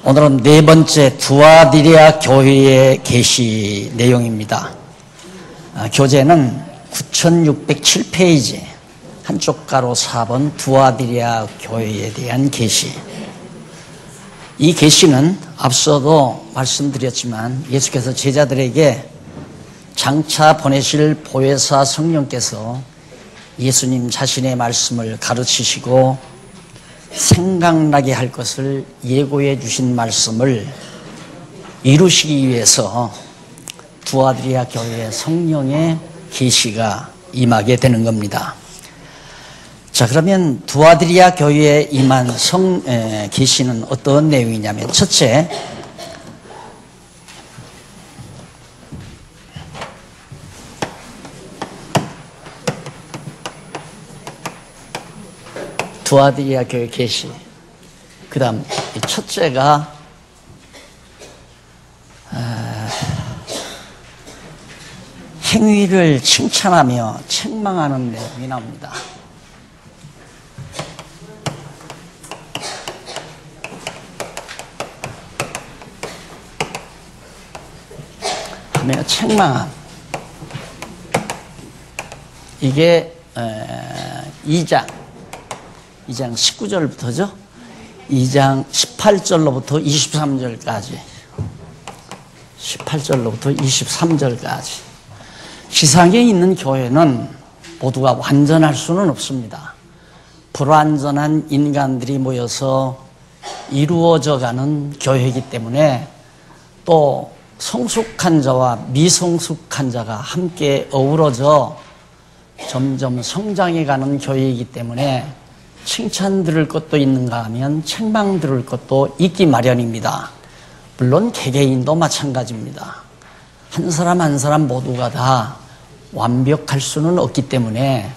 오늘은 네 번째 두아디리아 교회의 계시 내용입니다. 교재는 9607페이지 한쪽 가로 4번 두아디리아 교회에 대한 계시. 이 계시는 앞서도 말씀드렸지만 예수께서 제자들에게 장차 보내실 보혜사 성령께서 예수님 자신의 말씀을 가르치시고 생각나게 할 것을 예고해 주신 말씀을 이루시기 위해서 두아디리아 교회의 성령의 계시가 임하게 되는 겁니다. 자, 그러면 두아디리아 교회에 임한 계시는 어떤 내용이냐면, 첫째, 두아디리아 교회 계시. 그 다음 첫째가 행위를 칭찬하며 책망하는 내용이 나옵니다. 하며 책망함. 이게 2장 19절부터죠. 2장 18절로부터 23절까지. 18절로부터 23절까지. 지상에 있는 교회는 모두가 완전할 수는 없습니다. 불완전한 인간들이 모여서 이루어져가는 교회이기 때문에, 또 성숙한 자와 미성숙한 자가 함께 어우러져 점점 성장해가는 교회이기 때문에 칭찬 들을 것도 있는가 하면 책망 들을 것도 있기 마련입니다. 물론 개개인도 마찬가지입니다. 한 사람 한 사람 모두가 다 완벽할 수는 없기 때문에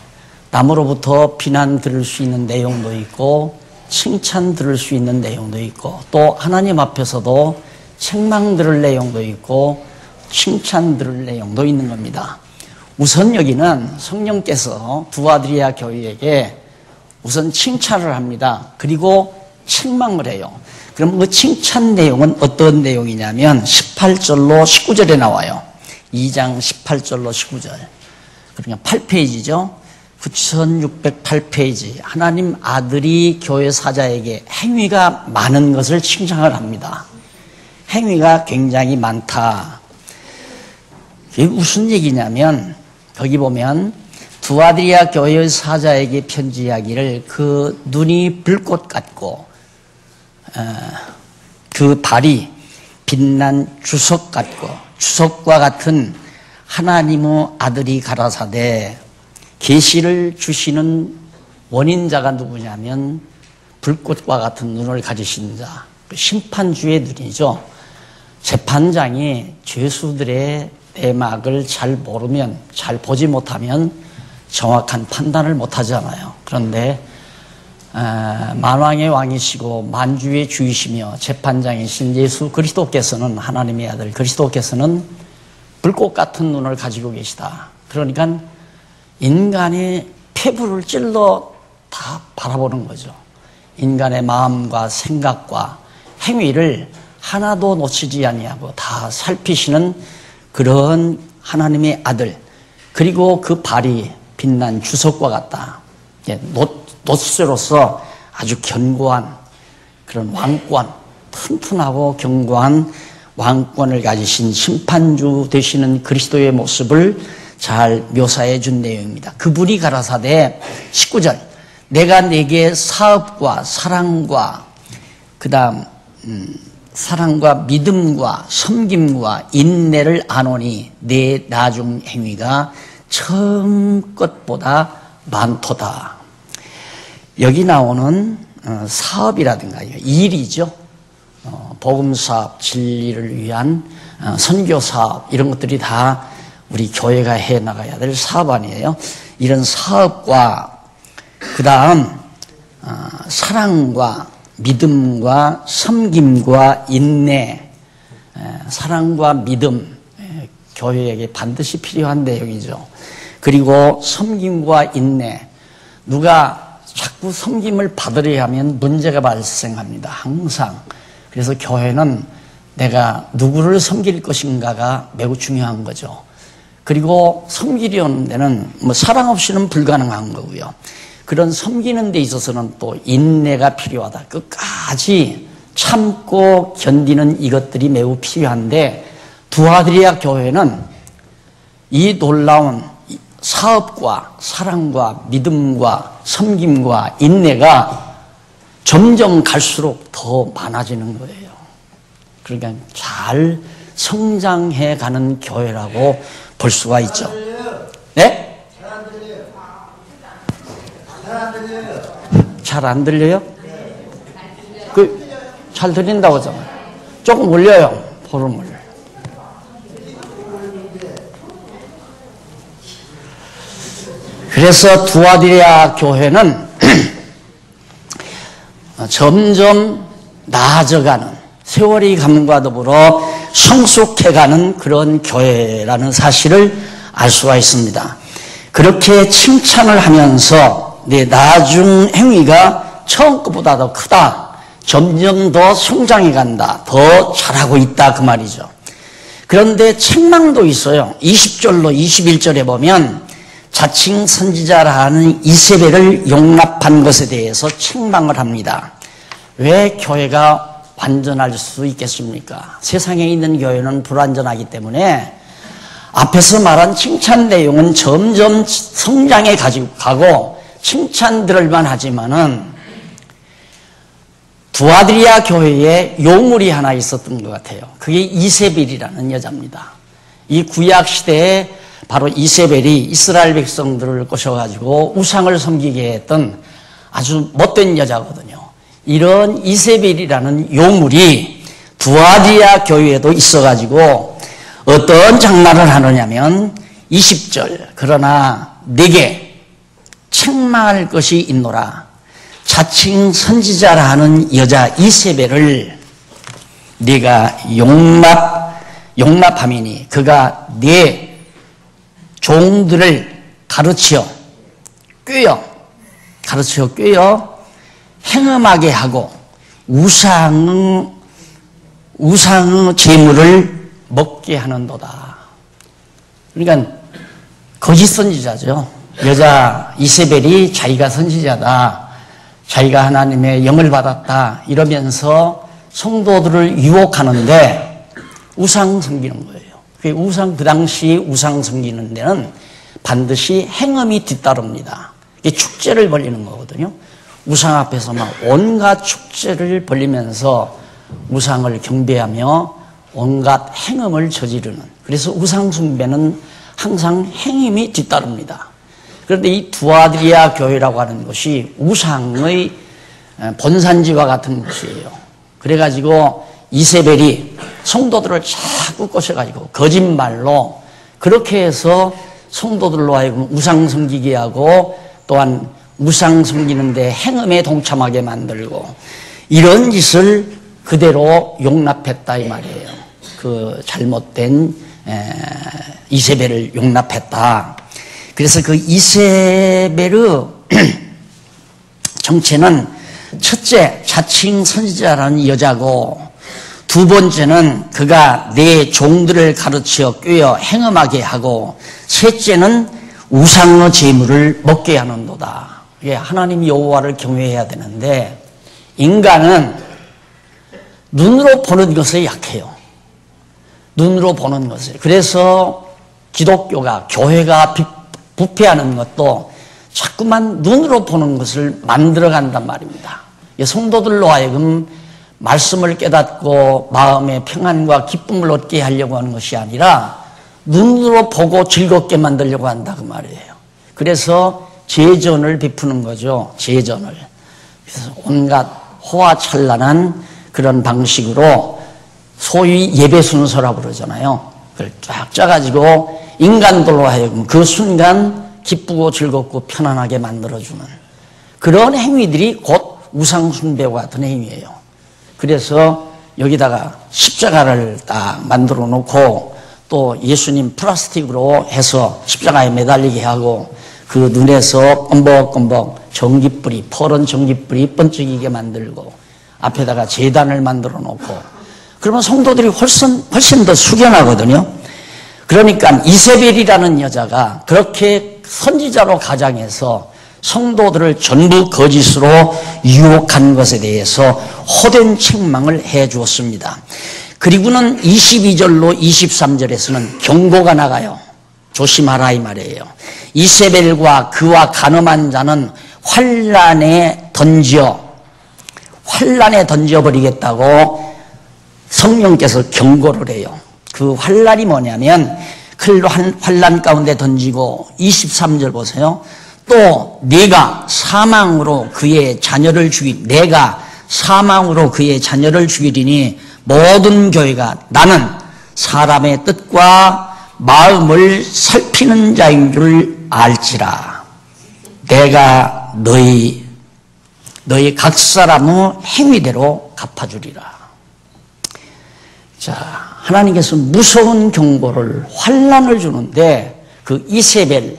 남으로부터 비난 들을 수 있는 내용도 있고 칭찬 들을 수 있는 내용도 있고, 또 하나님 앞에서도 책망 들을 내용도 있고 칭찬 들을 내용도 있는 겁니다. 우선 여기는 성령께서 두아디리아 교회에게 우선 칭찬을 합니다. 그리고 책망을 해요. 그럼 그 칭찬 내용은 어떤 내용이냐면 18절로 19절에 나와요. 2장 18절로 19절. 그러니까 8페이지죠. 9608페이지. 하나님 아들이 교회 사자에게 행위가 많은 것을 칭찬을 합니다. 행위가 굉장히 많다. 이게 무슨 얘기냐면, 거기 보면 두아디리아 교회의 사자에게 편지하기를 그 눈이 불꽃 같고 그 발이 빛난 주석 같고 주석과 같은 하나님의 아들이 가라사대, 계시를 주시는 원인자가 누구냐면 불꽃과 같은 눈을 가지신 자, 심판주의 눈이죠. 재판장이 죄수들의 내막을 잘 모르면, 잘 보지 못하면 정확한 판단을 못하잖아요. 그런데 만왕의 왕이시고 만주의 주이시며 재판장이신 예수 그리스도께서는, 하나님의 아들 그리스도께서는 불꽃 같은 눈을 가지고 계시다. 그러니까 인간의 폐부를 찔러 다 바라보는 거죠. 인간의 마음과 생각과 행위를 하나도 놓치지 아니하고 다 살피시는 그런 하나님의 아들, 그리고 그 발이 빛난 주석과 같다. 노쇠로서 아주 견고한 그런 왕권, 튼튼하고 견고한 왕권을 가지신 심판주 되시는 그리스도의 모습을 잘 묘사해 준 내용입니다. 그분이 가라사대 19절, 내가 내게 사업과 사랑과 그다음 사랑과 믿음과 섬김과 인내를 아노니 내 나중 행위가 처음 것보다 많도다. 여기 나오는 사업이라든가 일이죠. 복음사업, 진리를 위한 선교사업, 이런 것들이 다 우리 교회가 해나가야 될 사업 아니에요. 이런 사업과 그 다음 사랑과 믿음과 섬김과 인내, 사랑과 믿음, 교회에게 반드시 필요한 내용이죠. 그리고 섬김과 인내, 누가 자꾸 섬김을 받으려 하면 문제가 발생합니다. 항상. 그래서 교회는 내가 누구를 섬길 것인가가 매우 중요한 거죠. 그리고 섬기려는 데는 뭐 사랑 없이는 불가능한 거고요. 그런 섬기는 데 있어서는 또 인내가 필요하다. 끝까지 참고 견디는 이것들이 매우 필요한데, 두아드리아 교회는 이 놀라운 사업과 사랑과 믿음과 섬김과 인내가 점점 갈수록 더 많아지는 거예요. 그러니까 잘 성장해 가는 교회라고 볼 수가 있죠. 네? 잘 안 들려요? 잘 들린다고 하잖아요. 조금 올려요, 볼륨을. 그래서 두아드리아 교회는 점점 나아져가는, 세월이 감과 더불어 성숙해가는 그런 교회라는 사실을 알 수가 있습니다. 그렇게 칭찬을 하면서 내 나중 행위가 처음 것보다 더 크다, 점점 더 성장해 간다, 더 잘하고 있다, 그 말이죠. 그런데 책망도 있어요. 20절로 21절에 보면 자칭 선지자라는 이세벨을 용납한 것에 대해서 책망을 합니다. 왜 교회가 완전할 수 있겠습니까? 세상에 있는 교회는 불완전하기 때문에 앞에서 말한 칭찬 내용은 점점 성장해 가고 칭찬 들을만 하지만은 두아드리아 교회에 요물이 하나 있었던 것 같아요. 그게 이세벨이라는 여자입니다. 이 구약 시대에 바로 이세벨이 이스라엘 백성들을 꼬셔가지고 우상을 섬기게 했던 아주 못된 여자거든요. 이런 이세벨이라는 요물이 두아드리아 교회에도 있어가지고 어떤 장난을 하느냐면 20절, 그러나 내게 책망할 것이 있노라. 자칭 선지자라 하는 여자 이세벨을 네가 용납함이니 그가 네 종들을 가르쳐 꿰어 행음하게 하고 우상의 재물을 먹게 하는도다. 그러니까 거짓 선지자죠. 여자 이세벨이 자기가 선지자다, 자기가 하나님의 영을 받았다 이러면서 성도들을 유혹하는데 우상 섬기는 거예요. 그 당시 우상 섬기는 데는 반드시 행음이 뒤따릅니다. 이게 축제를 벌리는 거거든요. 우상 앞에서 막 온갖 축제를 벌리면서 우상을 경배하며 온갖 행음을 저지르는, 그래서 우상 숭배는 항상 행음이 뒤따릅니다. 그런데 이 두아드리아 교회라고 하는 것이 우상의 본산지와 같은 곳이에요. 그래가지고 이세벨이 성도들을 자꾸 꼬셔가지고 거짓말로 그렇게 해서 성도들로 하여금 우상 섬기게 하고 또한 우상 섬기는데 행음에 동참하게 만들고 이런 짓을 그대로 용납했다 이 말이에요. 그 잘못된 이세벨을 용납했다. 그래서 그 이세벨의 정체는 첫째, 자칭 선지자라는 여자고, 두 번째는 그가 내 종들을 가르쳐 꿰어 행음하게 하고, 셋째는 우상의 재물을 먹게 하는도다. 이게 하나님 여호와를 경외해야 되는데 인간은 눈으로 보는 것에 약해요. 눈으로 보는 것에. 그래서 기독교가, 교회가 부패하는 것도 자꾸만 눈으로 보는 것을 만들어 간단 말입니다. 성도들로 하여금 말씀을 깨닫고 마음의 평안과 기쁨을 얻게 하려고 하는 것이 아니라 눈으로 보고 즐겁게 만들려고 한다 그 말이에요. 그래서 제전을 베푸는 거죠. 제전을. 그래서 온갖 호화찬란한 그런 방식으로 소위 예배 순서라고 그러잖아요. 그걸 쫙 짜가지고 인간들로 하여금 그 순간 기쁘고 즐겁고 편안하게 만들어주는 그런 행위들이 곧 우상 숭배와 같은 행위예요. 그래서 여기다가 십자가를 딱 만들어 놓고 또 예수님 플라스틱으로 해서 십자가에 매달리게 하고 그 눈에서 껌벅껌벅 전깃불이, 퍼런 전깃불이 번쩍이게 만들고 앞에다가 제단을 만들어 놓고 그러면 성도들이 훨씬 더 숙연하거든요. 그러니까 이세벨이라는 여자가 그렇게 선지자로 가장해서 성도들을 전부 거짓으로 유혹한 것에 대해서 헛된 책망을 해 주었습니다. 그리고는 22절로 23절에서는 경고가 나가요. 조심하라 이 말이에요. 이세벨과 그와 간음한 자는 환란에 던져버리겠다고 성령께서 경고를 해요. 그 환란이 뭐냐면 칼로 환란 가운데 던지고 23절 보세요. 또 내가 사망으로 그의 자녀를 죽이리니 모든 교회가 나는 사람의 뜻과 마음을 살피는 자인 줄 알지라. 내가 너희 각 사람의 행위대로 갚아주리라. 자, 하나님께서 무서운 경고를, 환란을 주는데 그 이세벨에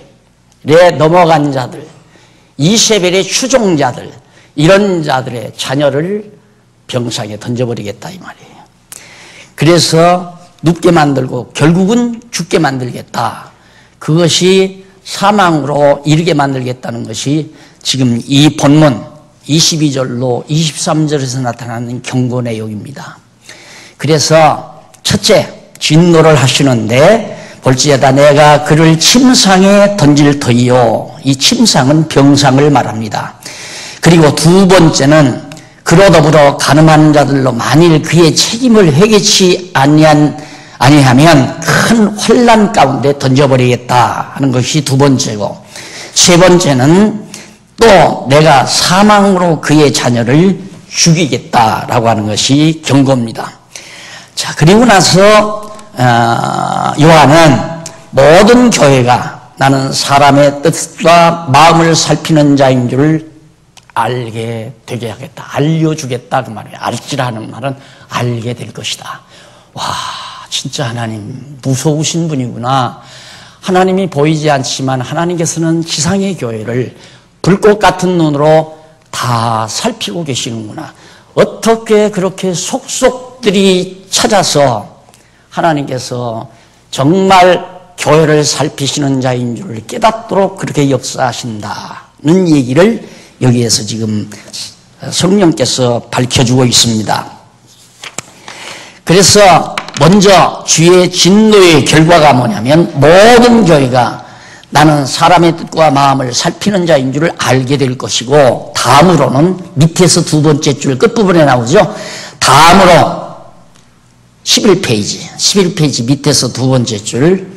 넘어간 자들, 이세벨의 추종자들, 이런 자들의 자녀를 병상에 던져버리겠다 이 말이에요. 그래서 눕게 만들고 결국은 죽게 만들겠다. 그것이 사망으로 이르게 만들겠다는 것이 지금 이 본문 22절로 23절에서 나타나는 경고 내용입니다. 그래서 첫째, 진노를 하시는데 볼지어다 내가 그를 침상에 던질 터이요. 이 침상은 병상을 말합니다. 그리고 두 번째는 그로 더불어 간음한 자들로 만일 그의 책임을 회개치 아니하면 큰 환난 가운데 던져버리겠다 하는 것이 두 번째고, 세 번째는 또 내가 사망으로 그의 자녀를 죽이겠다라고 하는 것이 경고입니다. 자, 그리고 나서 요한은 모든 교회가 나는 사람의 뜻과 마음을 살피는 자인 줄 알게 되게 하겠다. 알려주겠다 그 말이에요. 알지라 하는 말은 알게 될 것이다. 와, 진짜 하나님 무서우신 분이구나. 하나님이 보이지 않지만 하나님께서는 지상의 교회를 불꽃 같은 눈으로 다 살피고 계시는구나. 어떻게 그렇게 속속들이 찾아서 하나님께서 정말 교회를 살피시는 자인 줄 깨닫도록 그렇게 역사하신다는 얘기를 여기에서 지금 성령께서 밝혀주고 있습니다. 그래서 먼저 주의 진노의 결과가 뭐냐면 모든 교회가 나는 사람의 뜻과 마음을 살피는 자인 줄 알게 될 것이고, 다음으로는 밑에서 두 번째 줄 끝부분에 나오죠. 다음으로 11페이지 밑에서 두 번째 줄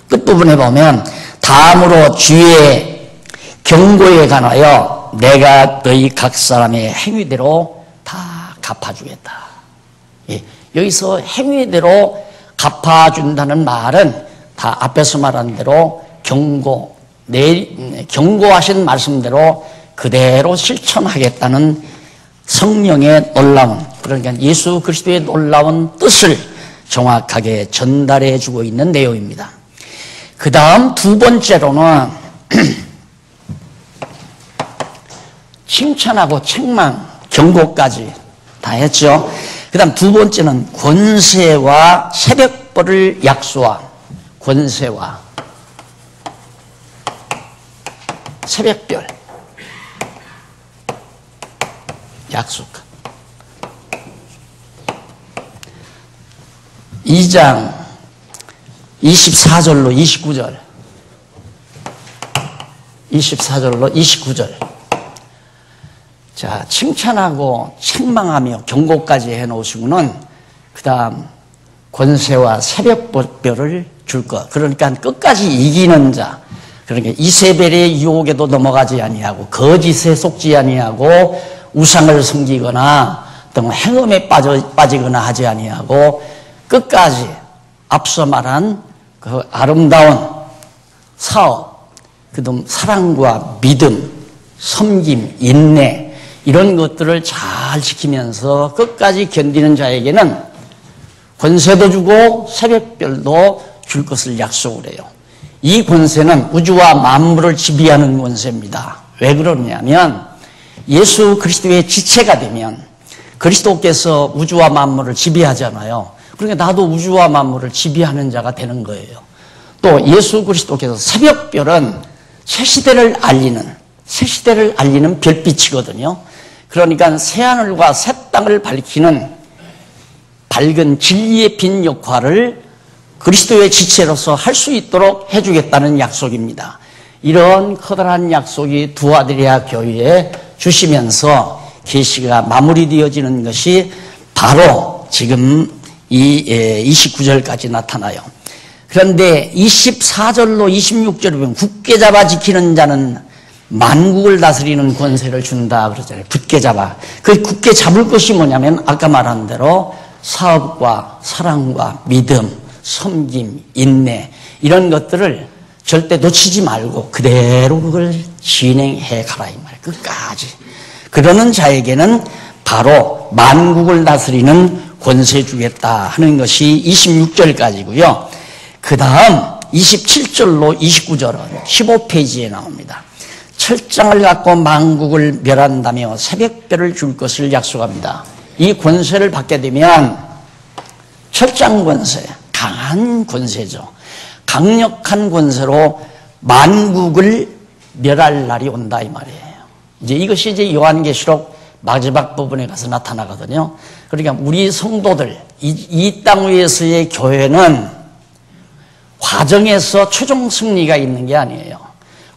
끝부분에 보면 다음으로 주의 경고에 관하여 내가 너희 각 사람의 행위대로 다 갚아주겠다. 예, 여기서 행위대로 갚아준다는 말은 다 앞에서 말한 대로 경고하신 말씀대로 그대로 실천하겠다는 성령의 놀라운, 그러니까 예수 그리스도의 놀라운 뜻을 정확하게 전달해 주고 있는 내용입니다. 그 다음 두 번째로는 칭찬하고 책망, 경고까지 다 했죠. 그 다음 두 번째는 권세와 새벽벌을 약소한, 권세와 새벽별 약속. 2장 24절로 29절 29절. 자, 칭찬하고 책망하며 경고까지 해놓으시고는 그 다음 권세와 새벽별을 줄 것. 그러니까 끝까지 이기는 자. 그러니까 이세벨의 유혹에도 넘어가지 아니하고 거짓에 속지 아니하고 우상을 섬기거나 또 행음에 빠지거나 하지 아니하고 끝까지 앞서 말한 그 아름다운 사업, 그다음 사랑과 믿음, 섬김, 인내 이런 것들을 잘 지키면서 끝까지 견디는 자에게는 권세도 주고 새벽별도 줄 것을 약속을 해요. 이 권세는 우주와 만물을 지배하는 권세입니다. 왜 그러냐면 예수 그리스도의 지체가 되면 그리스도께서 우주와 만물을 지배하잖아요. 그러니까 나도 우주와 만물을 지배하는 자가 되는 거예요. 또 예수 그리스도께서 새벽별은 새 시대를 알리는 별빛이거든요. 그러니까 새하늘과 새 땅을 밝히는 밝은 진리의 빛 역할을 그리스도의 지체로서 할 수 있도록 해주겠다는 약속입니다. 이런 커다란 약속이 두 아들이야 교회에 주시면서 계시가 마무리되어지는 것이 바로 지금 이 29절까지 나타나요. 그런데 24절로 26절에 보면 굳게 잡아 지키는 자는 만국을 다스리는 권세를 준다 그러잖아요. 굳게 잡아. 그 굳게 잡을 것이 뭐냐면 아까 말한 대로 사업과 사랑과 믿음, 섬김, 인내 이런 것들을 절대 놓치지 말고 그대로 그걸 진행해 가라 이 말이에요. 끝까지. 그러는 자에게는 바로 만국을 다스리는 권세 주겠다 하는 것이 26절까지고요. 그 다음 27절로 29절은 15페이지에 나옵니다. 철장을 갖고 만국을 멸한다며 새벽별을 줄 것을 약속합니다. 이 권세를 받게 되면 철장 권세, 강한 권세죠. 강력한 권세로 만국을 멸할 날이 온다 이 말이에요. 이것이 이제 요한계시록 마지막 부분에 가서 나타나거든요. 그러니까 우리 성도들, 이 땅 위에서의 교회는 과정에서 최종 승리가 있는 게 아니에요.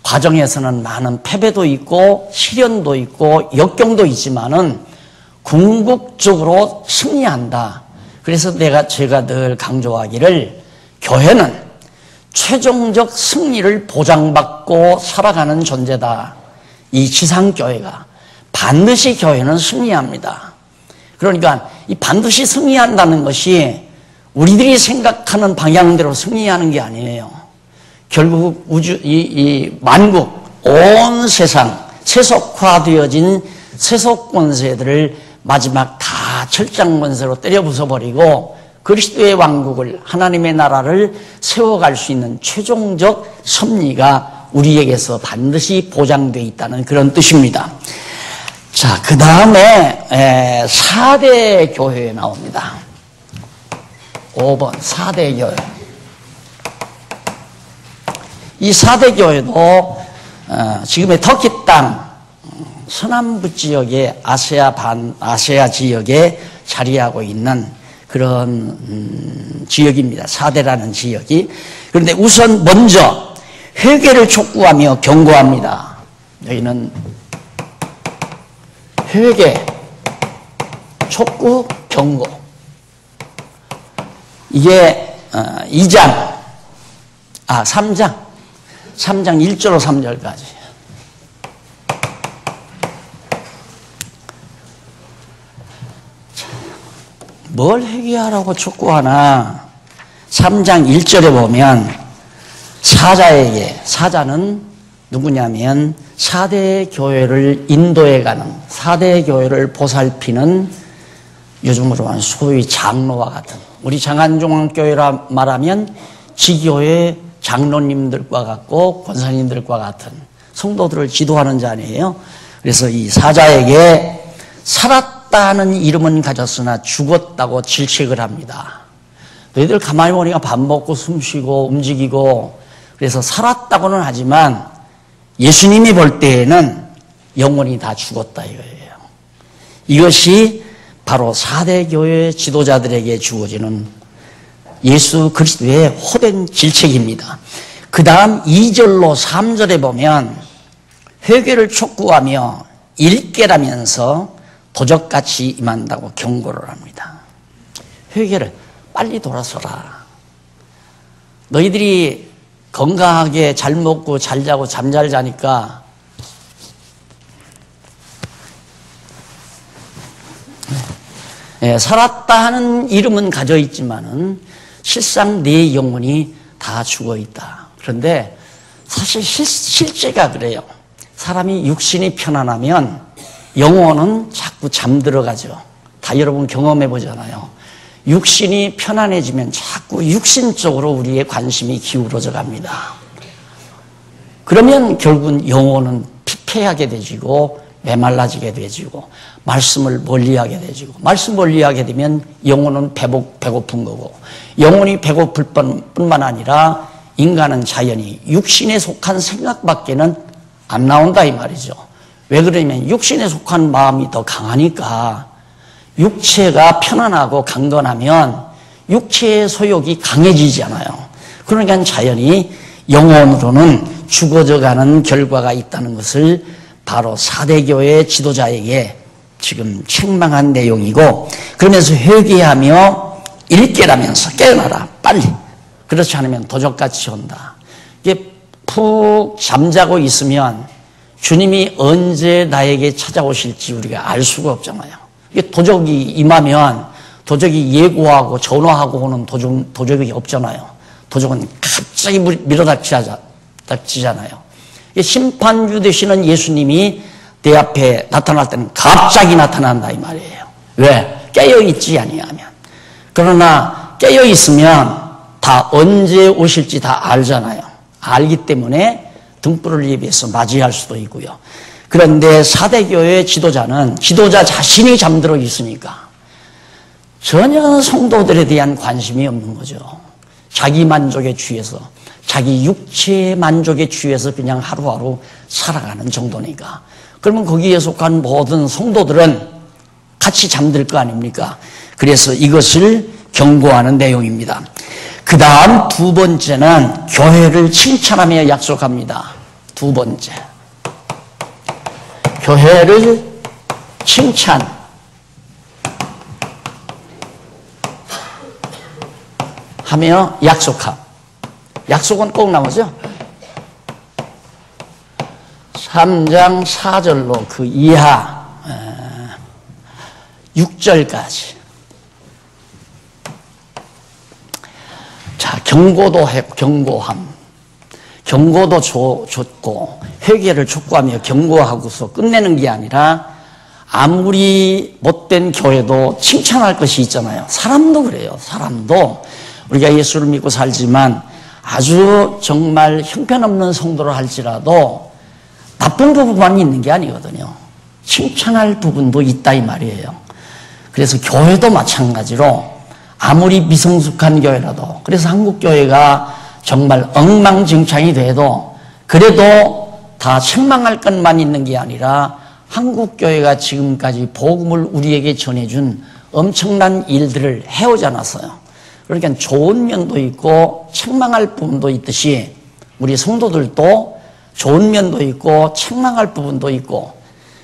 과정에서는 많은 패배도 있고 시련도 있고 역경도 있지만은 궁극적으로 승리한다. 그래서 제가 늘 강조하기를 교회는 최종적 승리를 보장받고 살아가는 존재다. 이 지상교회가 반드시 교회는 승리합니다. 그러니까 이 반드시 승리한다는 것이 우리들이 생각하는 방향대로 승리하는 게 아니에요. 결국 이 만국, 온 세상 세속화되어진 세속 권세들을 마지막 다 철장 권세로 때려 부숴버리고 그리스도의 왕국을 하나님의 나라를 세워갈 수 있는 최종적 섭리가 우리에게서 반드시 보장되어 있다는 그런 뜻입니다. 자, 그 다음에 4대 교회에 나옵니다. 5번 4대 교회. 이 4대 교회도 지금의 터키 땅 서남부 지역의 아시아 지역에 자리하고 있는 그런 지역입니다. 4대라는 지역이. 그런데 우선 먼저 회개를 촉구하며 경고합니다. 여기는 회개, 촉구, 경고. 이게 3장 1절로 3절까지. 뭘 회개하라고 촉구하나? 3장 1절에 보면 사자는 누구냐면 4대 교회를 인도해가는 4대 교회를 보살피는 요즘으로 하는 소위 장로와 같은, 우리 장안종합교회라 말하면 지교회 장로님들과 같고 권사님들과 같은 성도들을 지도하는 자리예요. 그래서 이 사자에게 살았다는 이름은 가졌으나 죽었다고 질책을 합니다. 너희들 가만히 보니까 밥 먹고 숨 쉬고 움직이고 그래서 살았다고는 하지만 예수님이 볼 때에는 영혼이 다 죽었다 이거예요. 이것이 바로 4대 교회 지도자들에게 주어지는 예수 그리스도의 호된 질책입니다. 그 다음 2절로 3절에 보면 회개를 촉구하며 일깨라면서 도적같이 임한다고 경고를 합니다. 회개를 빨리 돌아서라. 너희들이 건강하게 잘 먹고 잘 자고 잠잘 자니까 살았다 하는 이름은 가져 있지만은 실상 네 영혼이 다 죽어 있다. 그런데 사실 실제가 그래요. 사람이 육신이 편안하면 영혼은 자꾸 잠들어가죠. 다 여러분 경험해 보잖아요. 육신이 편안해지면 자꾸 육신 쪽으로 우리의 관심이 기울어져 갑니다. 그러면 결국은 영혼은 피폐하게 되지고 메말라지게 되지고 말씀을 멀리하게 되지고 말씀 멀리하게 되면 영혼은 배고픈 거고 영혼이 배고플 뿐만 아니라 인간은 자연히 육신에 속한 생각밖에는 안 나온다 이 말이죠. 왜 그러냐면 육신에 속한 마음이 더 강하니까 육체가 편안하고 강건하면 육체의 소욕이 강해지잖아요. 그러니까 자연히 영혼으로는 죽어져가는 결과가 있다는 것을 바로 4대 교회 지도자에게 지금 책망한 내용이고 그러면서 회개하며 일깨라면서 깨어나라 빨리 그렇지 않으면 도적같이 온다. 이게 푹 잠자고 있으면 주님이 언제 나에게 찾아오실지 우리가 알 수가 없잖아요. 이게 도적이 임하면 도적이 예고하고 전화하고 오는 도적이 없잖아요. 도적은 갑자기 밀어닥치잖아요. 심판주 되시는 예수님이 내 앞에 나타날 때는 갑자기 나타난다 이 말이에요. 왜? 깨어있지 아니하면. 그러나 깨어있으면 다 언제 오실지 다 알잖아요. 알기 때문에 등불을 예비해서 맞이할 수도 있고요. 그런데 4대 교회 지도자는 지도자 자신이 잠들어 있으니까 전혀 성도들에 대한 관심이 없는 거죠. 자기 만족에 취해서 자기 육체의 만족에 취해서 그냥 하루하루 살아가는 정도니까. 그러면 거기에 속한 모든 성도들은 같이 잠들 거 아닙니까? 그래서 이것을 경고하는 내용입니다. 그 다음 두 번째는 교회를 칭찬하며 약속합니다. 두 번째. 교회를 칭찬하며 약속함. 약속은 꼭 나오죠? 3장 4절로 그 이하 6절까지. 자, 경고도 해, 경고함. 경고도 줬고 회개를 촉구하며 경고하고서 끝내는 게 아니라 아무리 못된 교회도 칭찬할 것이 있잖아요. 사람도 그래요. 사람도 우리가 예수를 믿고 살지만 아주 정말 형편없는 성도를 할지라도 나쁜 부분만 있는 게 아니거든요. 칭찬할 부분도 있다 이 말이에요. 그래서 교회도 마찬가지로 아무리 미성숙한 교회라도 그래서 한국교회가 정말 엉망진창이 돼도 그래도 다 책망할 것만 있는 게 아니라 한국교회가 지금까지 복음을 우리에게 전해준 엄청난 일들을 해오지 않았어요. 그러니까 좋은 면도 있고 책망할 부분도 있듯이 우리 성도들도 좋은 면도 있고 책망할 부분도 있고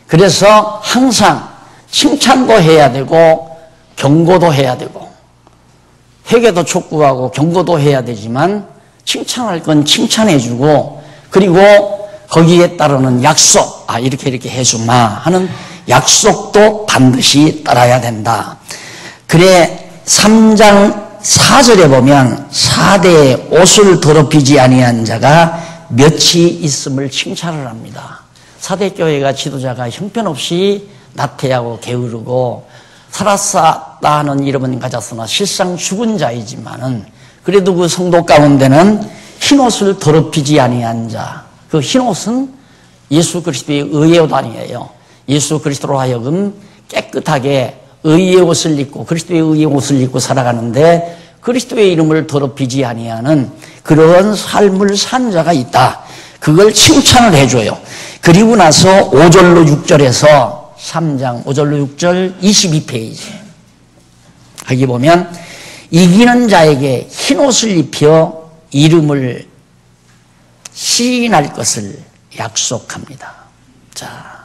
그래서 항상 칭찬도 해야 되고 경고도 해야 되고 회개도 촉구하고 경고도 해야 되지만 칭찬할 건 칭찬해주고 그리고 거기에 따르는 약속 이렇게 해주마 하는 약속도 반드시 따라야 된다. 그래 3장 4절에 보면 4대에 옷을 더럽히지 아니한 자가 몇이 있음을 칭찬을 합니다. 4대 교회가 지도자가 형편없이 나태하고 게으르고 살았다 하는 이름은 가졌으나 실상 죽은 자이지만은 그래도 그 성도 가운데는 흰옷을 더럽히지 아니한 자. 그 흰옷은 예수 그리스도의 의의 옷 아니에요. 예수 그리스도로 하여금 깨끗하게 의의 옷을 입고 그리스도의 의의 옷을 입고 살아가는데 그리스도의 이름을 더럽히지 아니하는 그런 삶을 산 자가 있다. 그걸 칭찬을 해줘요. 그리고 나서 5절로 6절에서 3장 5절로 6절 22페이지 여기 보면 이기는 자에게 흰옷을 입혀 이름을 시인할 것을 약속합니다. 자,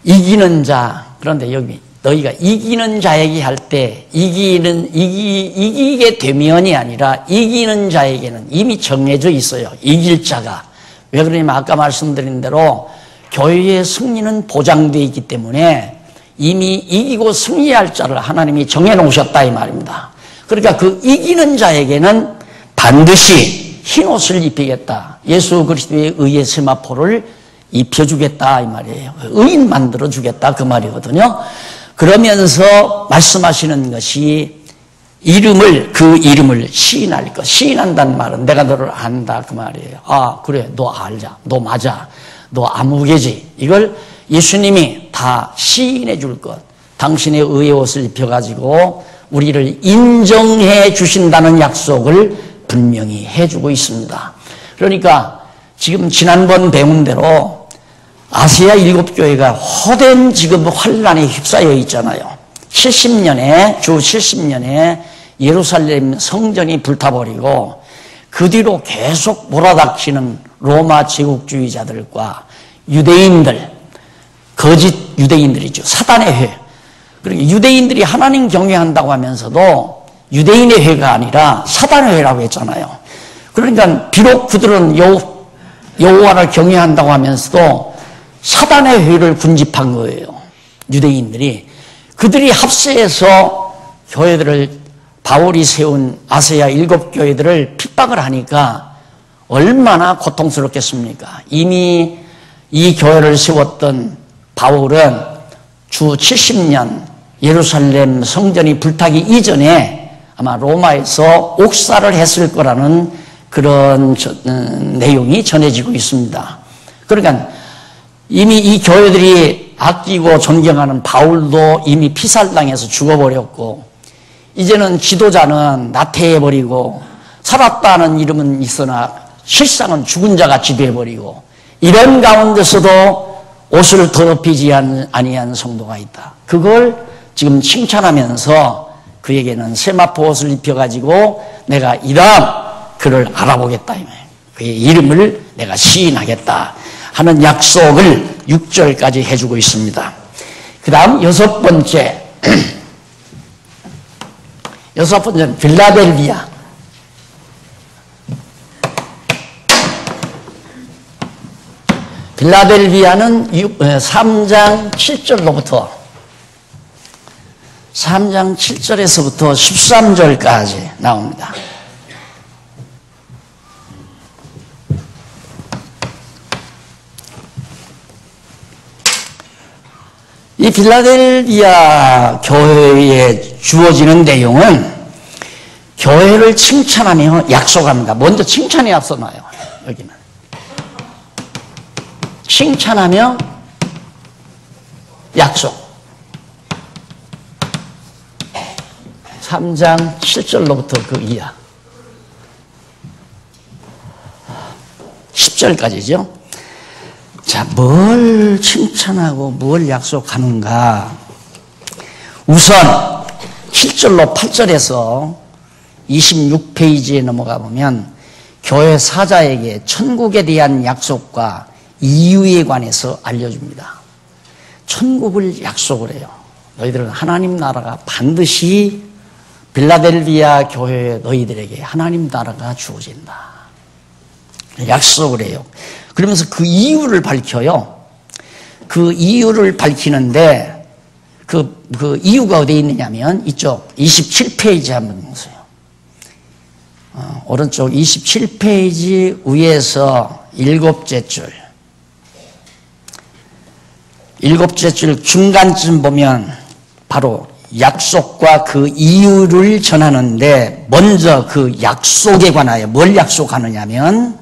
이기는 자. 그런데 여기 너희가 이기는 자에게 할 때 이기게 되면이 아니라 이기는 자에게는 이미 정해져 있어요. 이길 자가. 왜 그러냐면 아까 말씀드린 대로 교회의 승리는 보장되어 있기 때문에 이미 이기고 승리할 자를 하나님이 정해놓으셨다 이 말입니다. 그러니까 그 이기는 자에게는 반드시 흰옷을 입히겠다. 예수 그리스도의 의의 세마포를 입혀주겠다 이 말이에요. 의인 만들어주겠다 그 말이거든요. 그러면서 말씀하시는 것이 그 이름을 시인할 것. 시인한다는 말은 내가 너를 안다 그 말이에요. 그래 너 알자. 너 맞아. 너 아무개지. 이걸 예수님이 다 시인해 줄 것, 당신의 의의 옷을 입혀가지고 우리를 인정해 주신다는 약속을 분명히 해주고 있습니다. 그러니까 지금 지난번 배운 대로 아시아 7교회가 호된 지금 환란에 휩싸여 있잖아요. 70년에, 주 70년에 예루살렘 성전이 불타버리고 그 뒤로 계속 몰아닥치는 로마 제국주의자들과 유대인들, 거짓 유대인들이죠. 사단의 회. 그러니까 유대인들이 하나님 경외한다고 하면서도 유대인의 회가 아니라 사단의 회라고 했잖아요. 그러니까 비록 그들은 여호와를 경외한다고 하면서도 사단의 회를 군집한 거예요. 유대인들이. 그들이 합세해서 교회들을, 바울이 세운 아시아 7교회들을 핍박을 하니까 얼마나 고통스럽겠습니까? 이미 이 교회를 세웠던 바울은 주 70년 예루살렘 성전이 불타기 이전에 아마 로마에서 옥사를 했을 거라는 그런 내용이 전해지고 있습니다. 그러니까 이미 이 교회들이 아끼고 존경하는 바울도 이미 피살당해서 죽어버렸고, 이제는 지도자는 나태해버리고 살았다는 이름은 있으나 실상은 죽은 자같이 돼버리고, 이런 가운데서도 옷을 더럽히지 아니한 성도가 있다. 그걸 지금 칭찬하면서 그에게는 세마포 옷을 입혀가지고 내가 이런 그를 알아보겠다. 그의 이름을 내가 시인하겠다 하는 약속을 6절까지 해주고 있습니다. 그 다음 여섯 번째는 빌라델비아. 빌라델비아는 3장 7절로부터 3장 7절에서부터 13절까지 나옵니다. 이 빌라델비아 교회에 주어지는 내용은 교회를 칭찬하며 약속합니다. 먼저 칭찬이 앞서 나요. 여기는 칭찬하며 약속. 3장 7절로부터 그 이하 10절까지죠. 자, 뭘 칭찬하고 뭘 약속하는가? 우선 7절로 8절에서 26페이지에 넘어가 보면 교회 사자에게 천국에 대한 약속과 이유에 관해서 알려줍니다. 천국을 약속을 해요. 너희들은 하나님 나라가 반드시 빌라델비아 교회 너희들에게 하나님 나라가 주어진다. 약속을 해요. 그러면서 그 이유를 밝혀요. 그 이유를 밝히는데 그 이유가 어디에 있느냐면 이쪽 27페이지 한번 보세요. 오른쪽 27페이지 위에서 일곱째 줄 중간쯤 보면 바로 약속과 그 이유를 전하는데, 먼저 그 약속에 관하여 뭘 약속하느냐면,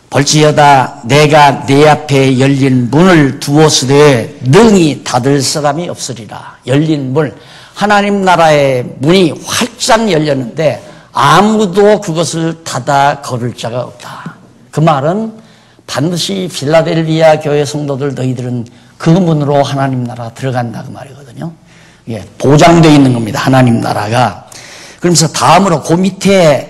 볼지어다 내가 내 앞에 열린 문을 두었으되 능히 닫을 사람이 없으리라. 열린 문, 하나님 나라의 문이 활짝 열렸는데 아무도 그것을 닫아 걸을 자가 없다. 그 말은 반드시 필라델비아 교회 성도들 너희들은 그 문으로 하나님 나라 들어간다 그 말이거든요. 예, 보장되어 있는 겁니다. 하나님 나라가. 그러면서 다음으로 그 밑에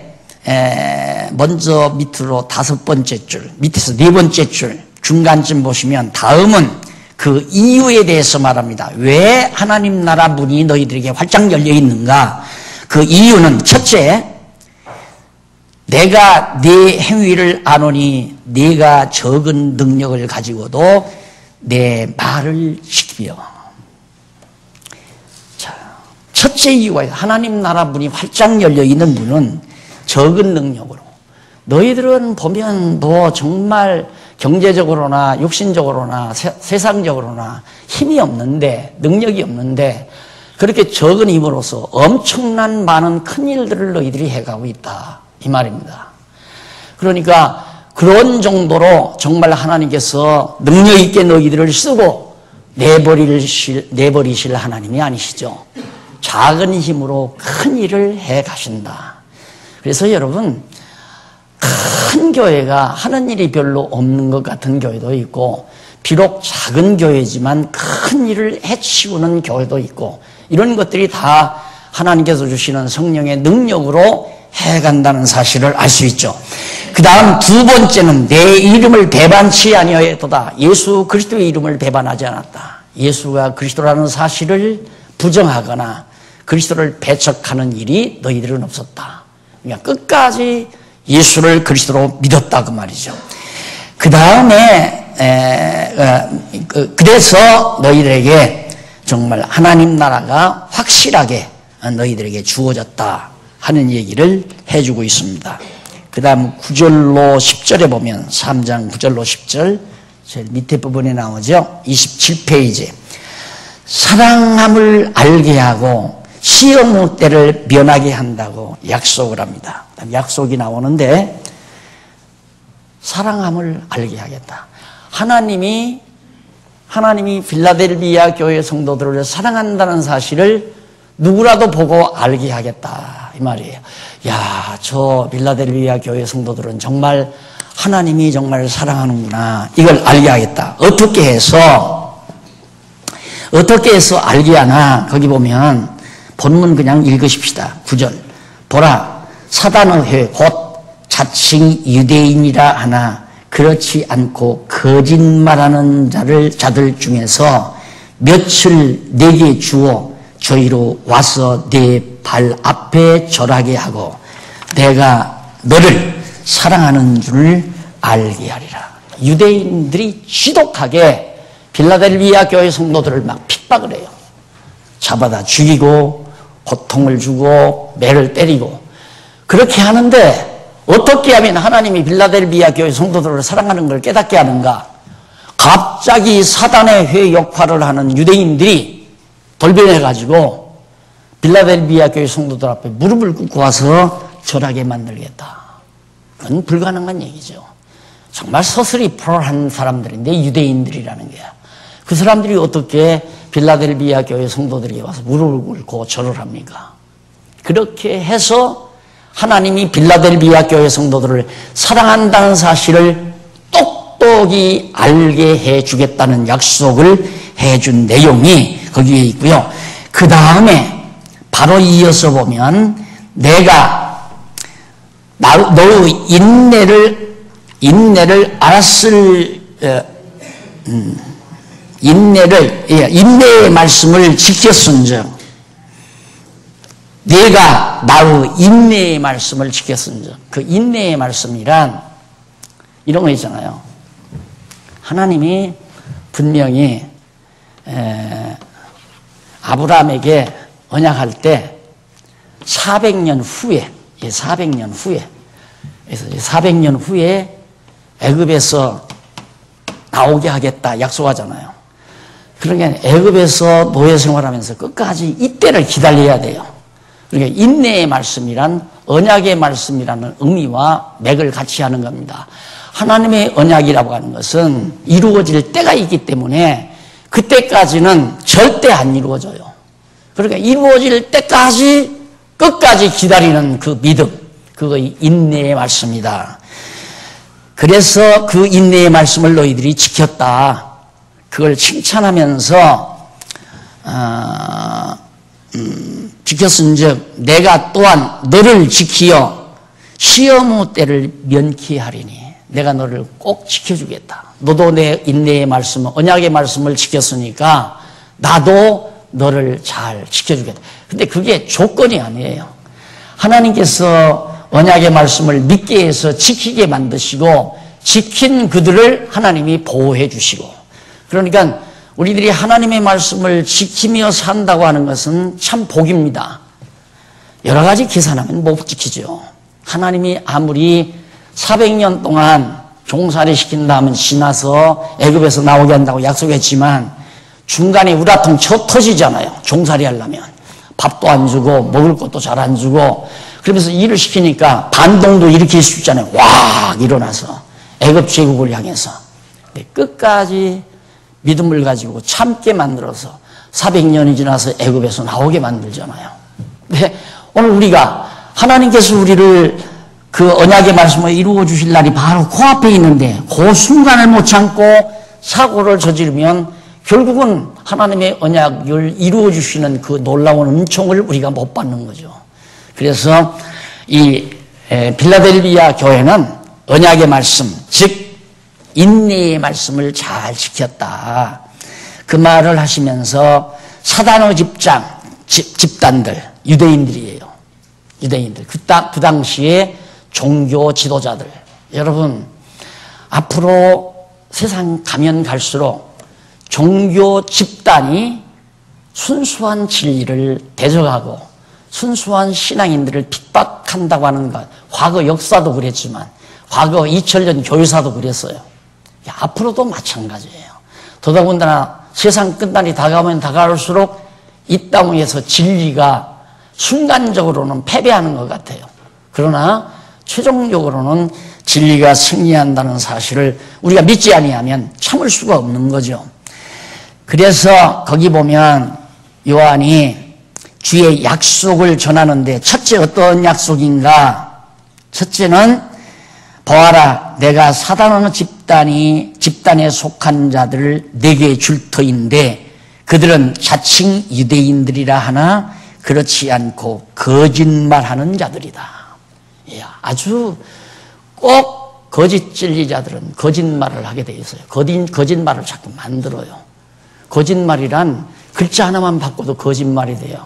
먼저 밑으로 5번째 줄, 밑에서 4번째 줄 중간쯤 보시면 다음은 그 이유에 대해서 말합니다. 왜 하나님 나라 문이 너희들에게 활짝 열려 있는가? 그 이유는 첫째, 내가 네 행위를 아노니 네가 적은 능력을 가지고도 내 말을 지키며. 자, 첫째 이유가 하나님 나라 문이 활짝 열려 있는 문은 적은 능력으로. 너희들은 보면 뭐 정말 경제적으로나 육신적으로나 세상적으로나 힘이 없는데, 능력이 없는데 그렇게 적은 힘으로써 엄청난 많은 큰 일들을 너희들이 해가고 있다 이 말입니다. 그러니까 그런 정도로 정말 하나님께서 능력 있게 너희들을 쓰고 내버리실 하나님이 아니시죠. 작은 힘으로 큰 일을 해 가신다. 그래서 여러분, 큰 교회가 하는 일이 별로 없는 것 같은 교회도 있고, 비록 작은 교회지만 큰 일을 해치우는 교회도 있고, 이런 것들이 다 하나님께서 주시는 성령의 능력으로 해간다는 사실을 알 수 있죠. 그 다음 두 번째는 내 이름을 배반치 아니하였도다. 예수 그리스도의 이름을 배반하지 않았다. 예수가 그리스도라는 사실을 부정하거나 그리스도를 배척하는 일이 너희들은 없었다. 그러니까 끝까지 예수를 그리스도로 믿었다 그 말이죠. 그 다음에 그래서 너희들에게 정말 하나님 나라가 확실하게 너희들에게 주어졌다 하는 얘기를 해주고 있습니다. 그 다음 9절로 10절에 보면 3장 9절로 10절 제일 밑에 부분에 나오죠. 27페이지. 사랑함을 알게 하고 시험 때를 면하게 한다고 약속을 합니다. 약속이 나오는데 사랑함을 알게 하겠다. 하나님이 필라델비아 교회 성도들을 사랑한다는 사실을 누구라도 보고 알게 하겠다 이 말이에요. 야, 저 필라델비아 교회 성도들은 정말 하나님이 정말 사랑하는구나. 이걸 알게 하겠다. 어떻게 해서 알게 하나? 거기 보면 본문 그냥 읽으십시다. 9절. 보라, 사단의 회 곧 자칭 유대인이라 하나 그렇지 않고 거짓말하는 자들 중에서 며칠 내게 주어 저희로 와서 내 발 앞에 절하게 하고 내가 너를 사랑하는 줄을 알게 하리라. 유대인들이 지독하게 필라델비아 교회 성도들을 막 핍박을 해요. 잡아다 죽이고 고통을 주고 매를 때리고 그렇게 하는데 어떻게 하면 하나님이 필라델비아 교회 성도들을 사랑하는 걸 깨닫게 하는가? 갑자기 사단의 회 역할을 하는 유대인들이 돌변해가지고 필라델비아 교회 성도들 앞에 무릎을 꿇고 와서 절하게 만들겠다. 그건 불가능한 얘기죠. 정말 서슬이 프로한 사람들인데 유대인들이라는 게야. 그 사람들이 어떻게 필라델비아 교회 성도들에게 와서 무릎을 꿇고 절을 합니까? 그렇게 해서 하나님이 필라델비아 교회 성도들을 사랑한다는 사실을 똑똑히 알게 해주겠다는 약속을 해준 내용이 거기에 있고요. 그 다음에 바로 이어서 보면 내가 너의 인내를 알았을 인내의 말씀을 지켰은즉 내가 나의 인내의 말씀을 지켰은즉 그 인내의 말씀이란 이런 거 있잖아요. 하나님이 분명히 아브라함에게 언약할 때 400년 후에 그래서 400년 후에 애굽에서 나오게 하겠다 약속하잖아요. 그러니까 애굽에서 노예 생활하면서 끝까지 이때를 기다려야 돼요. 그러니까 인내의 말씀이란 언약의 말씀이라는 의미와 맥을 같이 하는 겁니다. 하나님의 언약이라고 하는 것은 이루어질 때가 있기 때문에 그때까지는 절대 안 이루어져요. 그러니까 이루어질 때까지 끝까지 기다리는 그 믿음, 그거 인내의 말씀이다. 그래서 그 인내의 말씀을 너희들이 지켰다. 그걸 칭찬하면서 지켰은즉 내가 또한 너를 지키어 시험 때를 면케하리니 내가 너를 꼭 지켜주겠다. 너도 내 인내의 말씀, 언약의 말씀을 지켰으니까 나도 너를 잘 지켜주겠다. 근데 그게 조건이 아니에요. 하나님께서 언약의 말씀을 믿게 해서 지키게 만드시고 지킨 그들을 하나님이 보호해 주시고 그러니까 우리들이 하나님의 말씀을 지키며 산다고 하는 것은 참 복입니다. 여러 가지 계산하면 못 지키죠. 하나님이 아무리 400년 동안 종살이 시킨다 하면 지나서 애굽에서 나오게 한다고 약속했지만 중간에 우라통 쳐 터지잖아요. 종살이 하려면 밥도 안 주고 먹을 것도 잘 안 주고 그러면서 일을 시키니까 반동도 일으킬 수 있잖아요. 와 일어나서 애굽 제국을 향해서. 끝까지 믿음을 가지고 참게 만들어서 400년이 지나서 애굽에서 나오게 만들잖아요. 근데 오늘 우리가 하나님께서 우리를 그 언약의 말씀을 이루어 주실 날이 바로 코앞에 있는데 그 순간을 못 참고 사고를 저지르면 결국은 하나님의 언약을 이루어 주시는 그 놀라운 은총을 우리가 못 받는 거죠. 그래서 이 필라델비아 교회는 언약의 말씀, 즉 인내의 말씀을 잘 지켰다. 그 말을 하시면서 사단의 집단들, 유대인들이에요. 유대인들. 그 당시에 종교 지도자들. 여러분, 앞으로 세상 가면 갈수록 종교 집단이 순수한 진리를 대적하고 순수한 신앙인들을 핍박한다고 하는 것. 과거 역사도 그랬지만 과거 2000년 교회사도 그랬어요. 앞으로도 마찬가지예요. 더더군다나 세상 끝날이 다가오면 다가올수록 이 땅에서 진리가 순간적으로는 패배하는 것 같아요. 그러나 최종적으로는 진리가 승리한다는 사실을 우리가 믿지 아니하면 참을 수가 없는 거죠. 그래서 거기 보면 요한이 주의 약속을 전하는데 첫째 어떤 약속인가? 첫째는 보아라 내가 사단의 집단에 속한 자들을 내게 줄 터인데 그들은 자칭 유대인들이라 하나 그렇지 않고 거짓말하는 자들이다. 아주 꼭 거짓 진리자들은 거짓말을 하게 돼 있어요. 거짓말을 자꾸 만들어요. 거짓말이란 글자 하나만 바꿔도 거짓말이 돼요.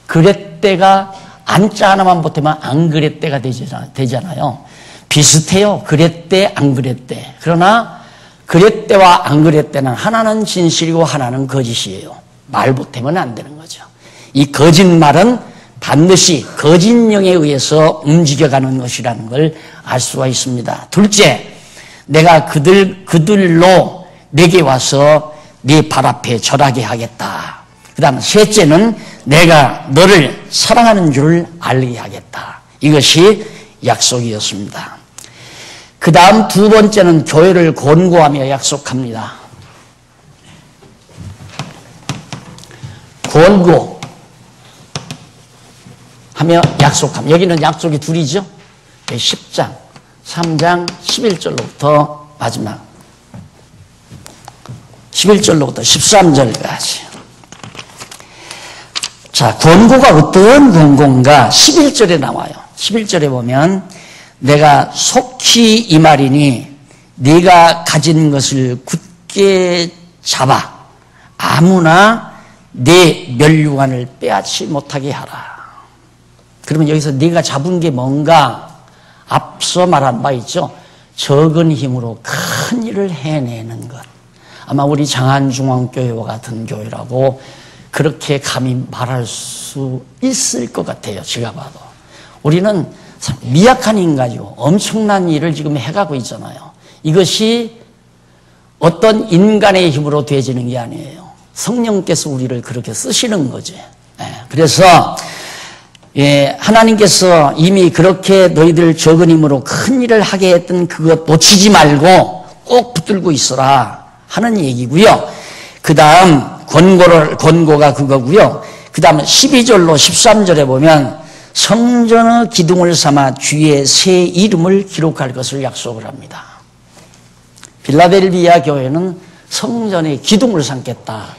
그랬대가 안자 하나만 보태면 안 그랬대가 되잖아요. 비슷해요. 그랬대 안 그랬대. 그러나 그랬대와 안 그랬대는 하나는 진실이고 하나는 거짓이에요. 말 보태면 안 되는 거죠. 이 거짓말은 반드시 거짓령에 의해서 움직여가는 것이라는 걸 알 수가 있습니다. 둘째, 내가 그들로 내게 와서 네 발 앞에 절하게 하겠다. 그 다음 셋째는 내가 너를 사랑하는 줄을 알게 하겠다. 이것이 약속이었습니다. 그 다음 두 번째는 교회를 권고하며 약속합니다. 권고하며 약속함. 여기는 약속이 둘이죠. 10장, 3장 11절로부터 마지막 11절로부터 13절까지. 자, 권고가 어떤 권고인가? 11절에 나와요. 11절에 보면 내가 속히 이 말이니 네가 가진 것을 굳게 잡아 아무나 내 멸류관을 빼앗지 못하게 하라. 그러면 여기서 네가 잡은 게 뭔가? 앞서 말한 바 있죠. 적은 힘으로 큰 일을 해내는 것. 아마 우리 장안중앙교회와 같은 교회라고 그렇게 감히 말할 수 있을 것 같아요. 제가 봐도. 우리는 미약한 인간이고 엄청난 일을 지금 해가고 있잖아요. 이것이 어떤 인간의 힘으로 되어지는 게 아니에요. 성령께서 우리를 그렇게 쓰시는 거지. 그래서 하나님께서 이미 그렇게 너희들 적은 힘으로 큰 일을 하게 했던 그것 놓치지 말고 꼭 붙들고 있어라 하는 얘기고요. 그 다음 권고가 그거고요. 그 다음 12절로 13절에 보면 성전의 기둥을 삼아 주의 새 이름을 기록할 것을 약속을 합니다. 필라델비아 교회는 성전의 기둥을 삼겠다.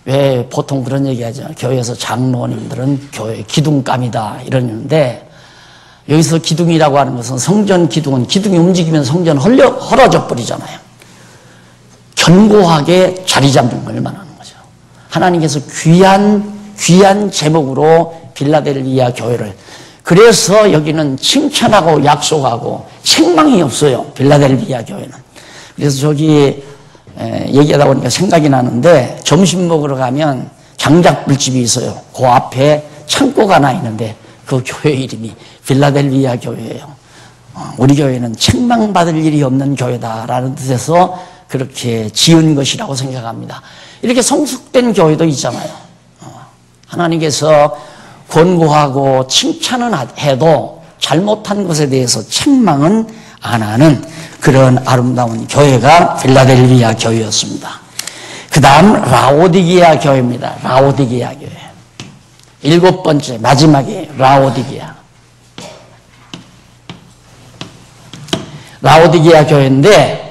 왜 보통 그런 얘기하죠. 교회에서 장로님들은 교회 기둥감이다 이러는데 여기서 기둥이라고 하는 것은 성전 기둥은 기둥이 움직이면 성전 헐어져 버리잖아요. 견고하게 자리 잡는 걸 말하는 거죠. 하나님께서 귀한 제목으로 필라델비아 교회를 그래서 여기는 칭찬하고 약속하고 책망이 없어요. 필라델비아 교회는. 그래서 저기 얘기하다 보니까 생각이 나는데 점심 먹으러 가면 장작불집이 있어요. 그 앞에 창고가 하나 있는데 그 교회 이름이 필라델비아 교회예요. 우리 교회는 책망받을 일이 없는 교회다라는 뜻에서 그렇게 지은 것이라고 생각합니다. 이렇게 성숙된 교회도 있잖아요. 하나님께서 권고하고 칭찬은 해도 잘못한 것에 대해서 책망은 안 하는 그런 아름다운 교회가 필라델피아 교회였습니다. 그 다음 라오디게아 교회입니다. 라오디게아 교회. 7번째 마지막에 라오디게아. 라오디게아 교회인데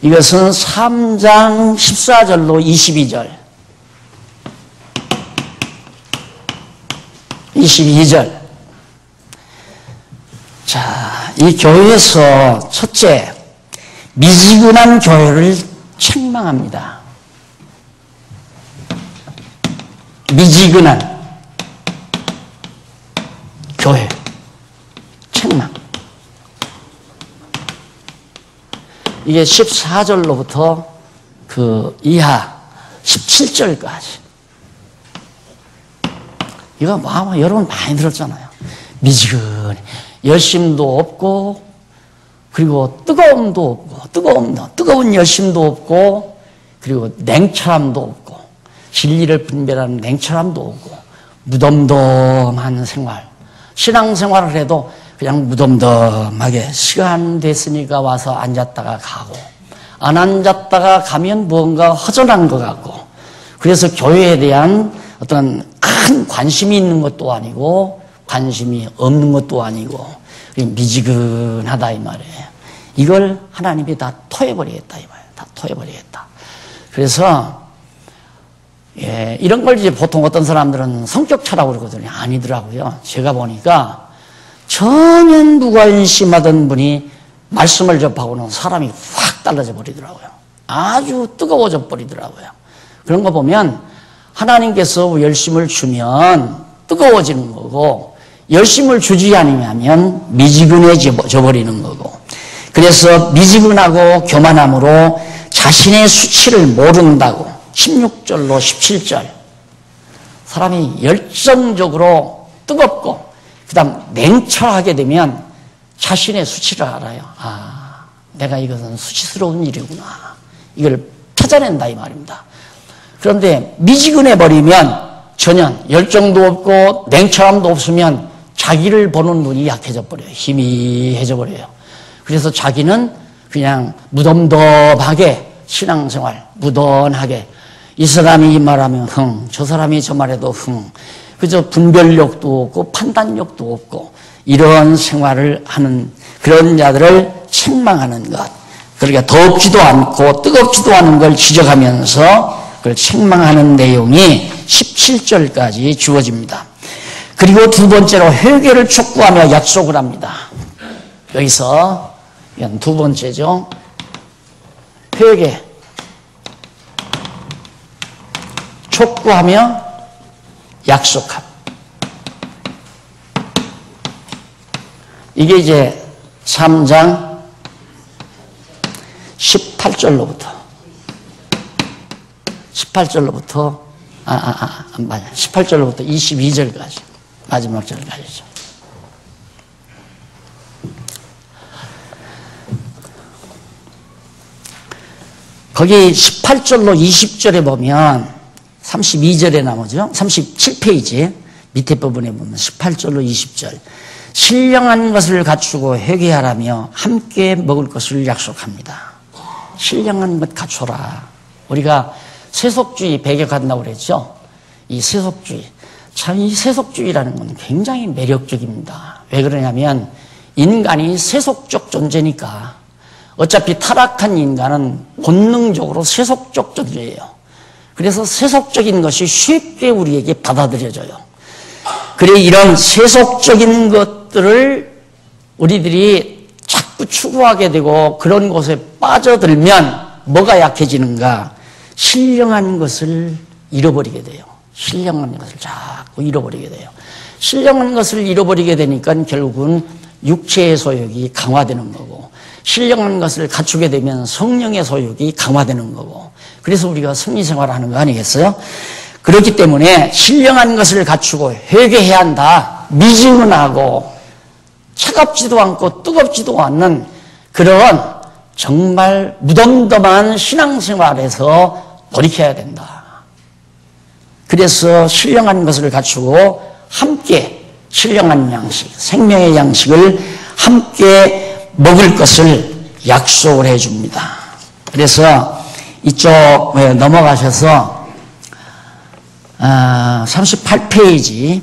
이것은 3장 14절로 22절 22절. 자, 이 교회에서 첫째, 미지근한 교회를 책망합니다. 미지근한 교회 책망. 이게 14절로부터 그 이하 17절까지. 이거 아마 여러분 많이 들었잖아요. 미지근해. 열심도 없고, 그리고 뜨거움도 없고, 뜨거운 열심도 없고, 그리고 냉철함도 없고, 진리를 분별하는 냉철함도 없고, 무덤덤한 생활. 신앙생활을 해도 그냥 무덤덤하게 시간 됐으니까 와서 앉았다가 가고, 안 앉았다가 가면 무언가 허전한 것 같고, 그래서 교회에 대한 어떤 큰 관심이 있는 것도 아니고 관심이 없는 것도 아니고 미지근하다 이 말이에요. 이걸 하나님이 다 토해버리겠다 이 말이에요. 다 토해버리겠다. 그래서 이런 걸 이제 보통 어떤 사람들은 성격차라고 그러거든요. 아니더라고요. 제가 보니까 전혀 무관심하던 분이 말씀을 접하고는 사람이 확 달라져 버리더라고요. 아주 뜨거워져 버리더라고요. 그런 거 보면 하나님께서 열심을 주면 뜨거워지는 거고, 열심을 주지 않으면 미지근해져 버리는 거고, 그래서 미지근하고 교만함으로 자신의 수치를 모른다고 16절로 17절. 사람이 열정적으로 뜨겁고 그 다음 냉철하게 되면 자신의 수치를 알아요. 아, 내가 이것은 수치스러운 일이구나. 이걸 찾아낸다 이 말입니다. 그런데 미지근해 버리면 전혀 열정도 없고 냉철함도 없으면 자기를 보는 눈이 약해져 버려요. 희미해져 버려요. 그래서 자기는 그냥 무덤덤하게 신앙생활, 무던하게 이 사람이 이 말하면 흥, 저 사람이 저 말해도 흥, 그저 분별력도 없고 판단력도 없고 이런 생활을 하는 그런 자들을 책망하는 것. 그러니까 덥지도 않고 뜨겁지도 않은 걸 지적하면서 그걸 책망하는 내용이 17절까지 주어집니다. 그리고 두 번째로 회개를 촉구하며 약속을 합니다. 여기서 이건 두 번째죠. 회개 촉구하며 약속함. 이게 이제 3장 18절로부터 18절로부터 22절까지 마지막 절까지죠. 거기 18절로 20절에 보면 32절에 나오죠. 37페이지 밑에 부분에 보면 18절로 20절. 신령한 것을 갖추고 회개하라며 함께 먹을 것을 약속합니다. 신령한 것 갖춰라. 우리가 세속주의 배격한다고 그랬죠. 이 세속주의. 참 이 세속주의라는 건 굉장히 매력적입니다. 왜 그러냐면 인간이 세속적 존재니까 어차피 타락한 인간은 본능적으로 세속적 존재예요. 그래서 세속적인 것이 쉽게 우리에게 받아들여져요. 그래 이런 세속적인 것들을 우리들이 자꾸 추구하게 되고 그런 곳에 빠져들면 뭐가 약해지는가? 신령한 것을 잃어버리게 돼요. 신령한 것을 자꾸 잃어버리게 돼요. 신령한 것을 잃어버리게 되니까 결국은 육체의 소욕이 강화되는 거고, 신령한 것을 갖추게 되면 성령의 소욕이 강화되는 거고, 그래서 우리가 승리생활을 하는 거 아니겠어요? 그렇기 때문에 신령한 것을 갖추고 회개해야 한다. 미지근하고 차갑지도 않고 뜨겁지도 않는 그런 정말 무덤덤한 신앙생활에서 돌이켜야 된다. 그래서 신령한 것을 갖추고 함께 신령한 양식, 생명의 양식을 함께 먹을 것을 약속을 해줍니다. 그래서 이쪽에 넘어가셔서 38페이지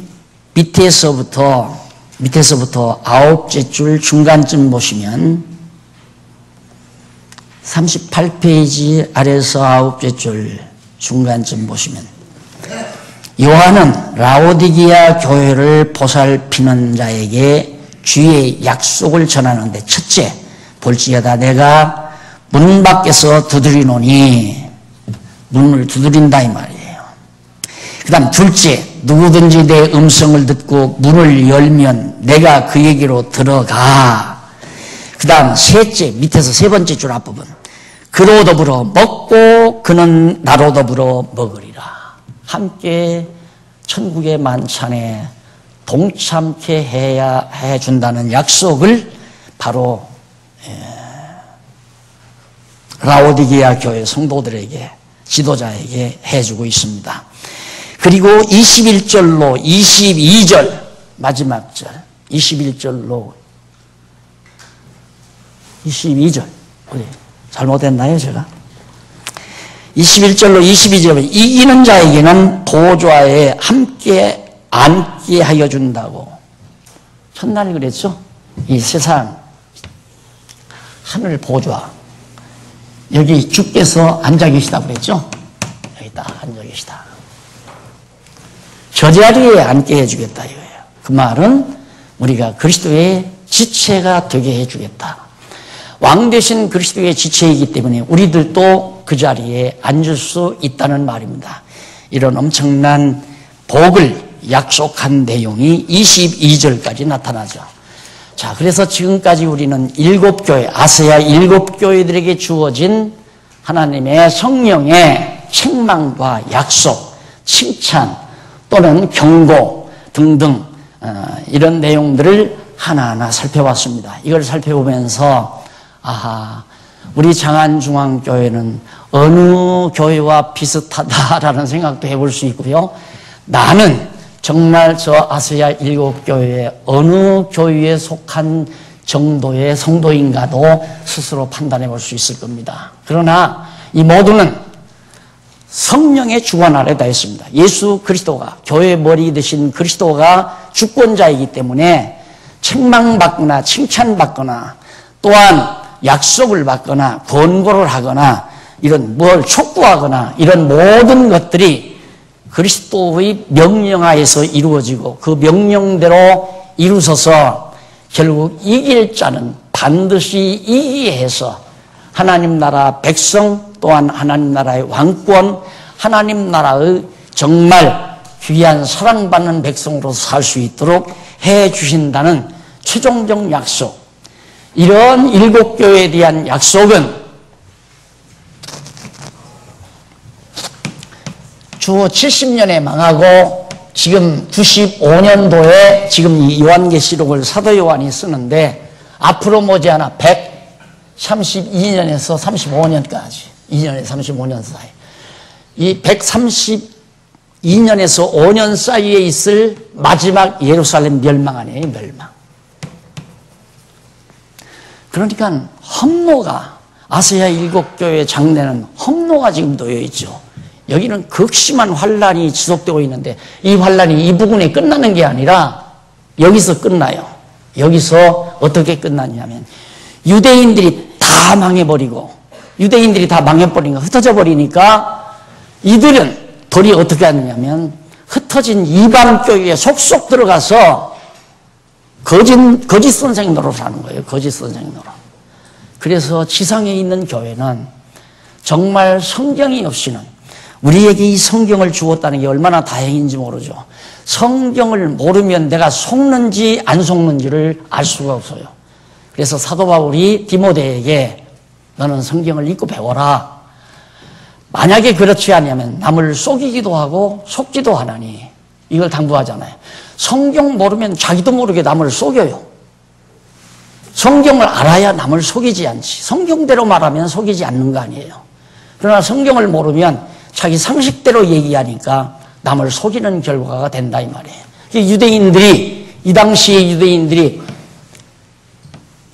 밑에서부터 9째 줄 중간쯤 보시면 38페이지 아래에서 9째 줄 중간쯤 보시면 요한은 라오디게아 교회를 보살피는 자에게 주의 약속을 전하는데, 첫째, 볼지어다 내가 문 밖에서 두드리노니, 문을 두드린다 이 말이에요. 그 다음 둘째, 누구든지 내 음성을 듣고 문을 열면 내가 그에게로 들어가. 그 다음 셋째, 밑에서 세 번째 줄 앞부분, 그로 더불어 먹고 그는 나로 더불어 먹으리라. 함께 천국의 만찬에 동참케 해준다는 약속을 바로 라오디게아 교회 성도들에게, 지도자에게 해주고 있습니다. 그리고 21절로 22절 마지막 절 21절로 22절 잘못했나요 제가? 21절로 22절 이기는 자에게는 보좌에 함께 앉게 하여 준다고. 첫날 그랬죠? 이 세상 하늘 보좌 여기 주께서 앉아 계시다 그랬죠? 여기 딱 앉아 계시다. 저 자리에 앉게 해주겠다 이거예요. 그 말은 우리가 그리스도의 지체가 되게 해주겠다. 왕 대신 그리스도의 지체이기 때문에 우리들도 그 자리에 앉을 수 있다는 말입니다. 이런 엄청난 복을 약속한 내용이 22절까지 나타나죠. 자, 그래서 지금까지 우리는 7교회, 아시아 7교회들에게 주어진 하나님의 성령의 책망과 약속, 칭찬 또는 경고 등등 이런 내용들을 하나하나 살펴봤습니다. 이걸 살펴보면서 아하, 우리 장안중앙교회는 어느 교회와 비슷하다라는 생각도 해볼 수 있고요. 나는 정말 저 아시아 7교회의 어느 교회에 속한 정도의 성도인가도 스스로 판단해 볼 수 있을 겁니다. 그러나 이 모두는 성령의 주관 아래 다 있습니다. 예수 그리스도가, 교회 머리 되신 그리스도가 주권자이기 때문에 책망받거나 칭찬받거나 또한 약속을 받거나 권고를 하거나 이런 뭘 촉구하거나 이런 모든 것들이 그리스도의 명령하에서 이루어지고 그 명령대로 이루어서 결국 이길 자는 반드시 이기게 해서 하나님 나라 백성 또한 하나님 나라의 왕권, 하나님 나라의 정말 귀한 사랑받는 백성으로 살 수 있도록 해 주신다는 최종적 약속. 이런 7교회에 대한 약속은 주 70년에 망하고 지금 95년도에 지금 이 요한계시록을 사도 요한이 쓰는데 앞으로 머지않아 132년에서 35년까지 2년에서 35년 사이 이 132년에서 5년 사이에 있을 마지막 예루살렘 멸망 아니에요. 멸망. 그러니까 험노가 아시아 7교회 장래는 험노가 지금 놓여 있죠. 여기는 극심한 환란이 지속되고 있는데 이 환란이 이 부분에 끝나는 게 아니라 여기서 끝나요. 여기서 어떻게 끝나냐면 유대인들이 다 망해버리고 유대인들이 다 망해버리니까 흩어져 버리니까 이들은 돌이 어떻게 하느냐면 흩어진 이방교회에 속속 들어가서 거짓 선생 노릇을 하는 거예요. 거짓 선생 노릇. 그래서 지상에 있는 교회는 정말 성경이 없이는 우리에게 이 성경을 주었다는 게 얼마나 다행인지 모르죠. 성경을 모르면 내가 속는지 안 속는지를 알 수가 없어요. 그래서 사도 바울이 디모데에게 너는 성경을 읽고 배워라. 만약에 그렇지 않으면 남을 속이기도 하고 속지도 하나니 이걸 당부하잖아요. 성경 모르면 자기도 모르게 남을 속여요. 성경을 알아야 남을 속이지 않지. 성경대로 말하면 속이지 않는 거 아니에요. 그러나 성경을 모르면 자기 상식대로 얘기하니까 남을 속이는 결과가 된다 이 말이에요. 유대인들이 이 당시에 유대인들이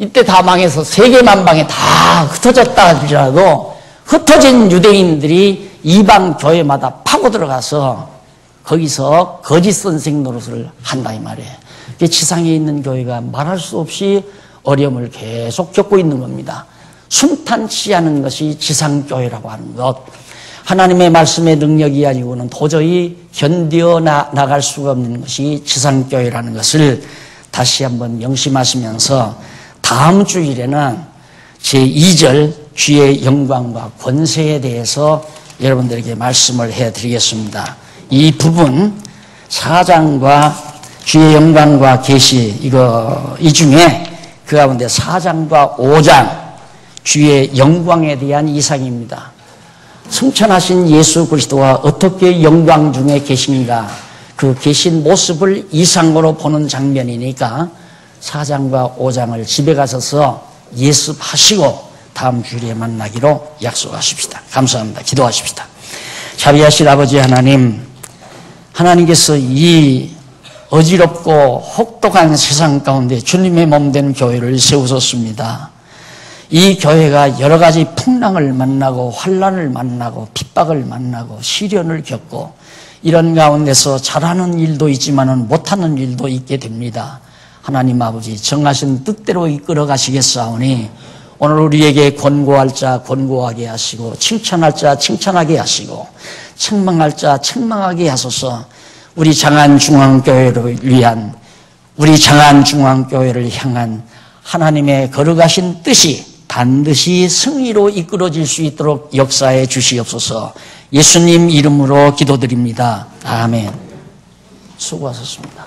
이때 다 망해서 세계 만방에 다 흩어졌다 할지라도 흩어진 유대인들이 이방 교회마다 파고 들어가서 거기서 거짓 선생 노릇을 한다 이 말이에요. 지상에 있는 교회가 말할 수 없이 어려움을 계속 겪고 있는 겁니다. 순탄치 않은 것이 지상교회라고 하는 것, 하나님의 말씀의 능력이 아니고는 도저히 견뎌 나갈 수가 없는 것이 지상교회라는 것을 다시 한번 명심하시면서 다음 주일에는 제2절 주의 영광과 권세에 대해서 여러분들에게 말씀을 해드리겠습니다. 이 부분 4장과 주의 영광과 계시 이 중에 그 가운데 4장과 5장 주의 영광에 대한 이상입니다. 승천하신 예수 그리스도가 어떻게 영광 중에 계신가, 그 계신 모습을 이상으로 보는 장면이니까 4장과 5장을 집에 가셔서 예습하시고 다음 주일에 만나기로 약속하십시다. 감사합니다. 기도하십시다. 자비하신 아버지 하나님, 하나님께서 이 어지럽고 혹독한 세상 가운데 주님의 몸된 교회를 세우셨습니다. 이 교회가 여러 가지 풍랑을 만나고 환난을 만나고 핍박을 만나고 시련을 겪고 이런 가운데서 잘하는 일도 있지만은 못하는 일도 있게 됩니다. 하나님 아버지, 정하신 뜻대로 이끌어 가시겠사오니 오늘 우리에게 권고할 자 권고하게 하시고 칭찬할 자 칭찬하게 하시고 책망할 자 책망하게 하소서. 우리 장안중앙교회를 위한, 우리 장안중앙교회를 향한 하나님의 거룩하신 뜻이 반드시 승리로 이끌어질 수 있도록 역사해 주시옵소서. 예수님 이름으로 기도드립니다. 아멘. 수고하셨습니다.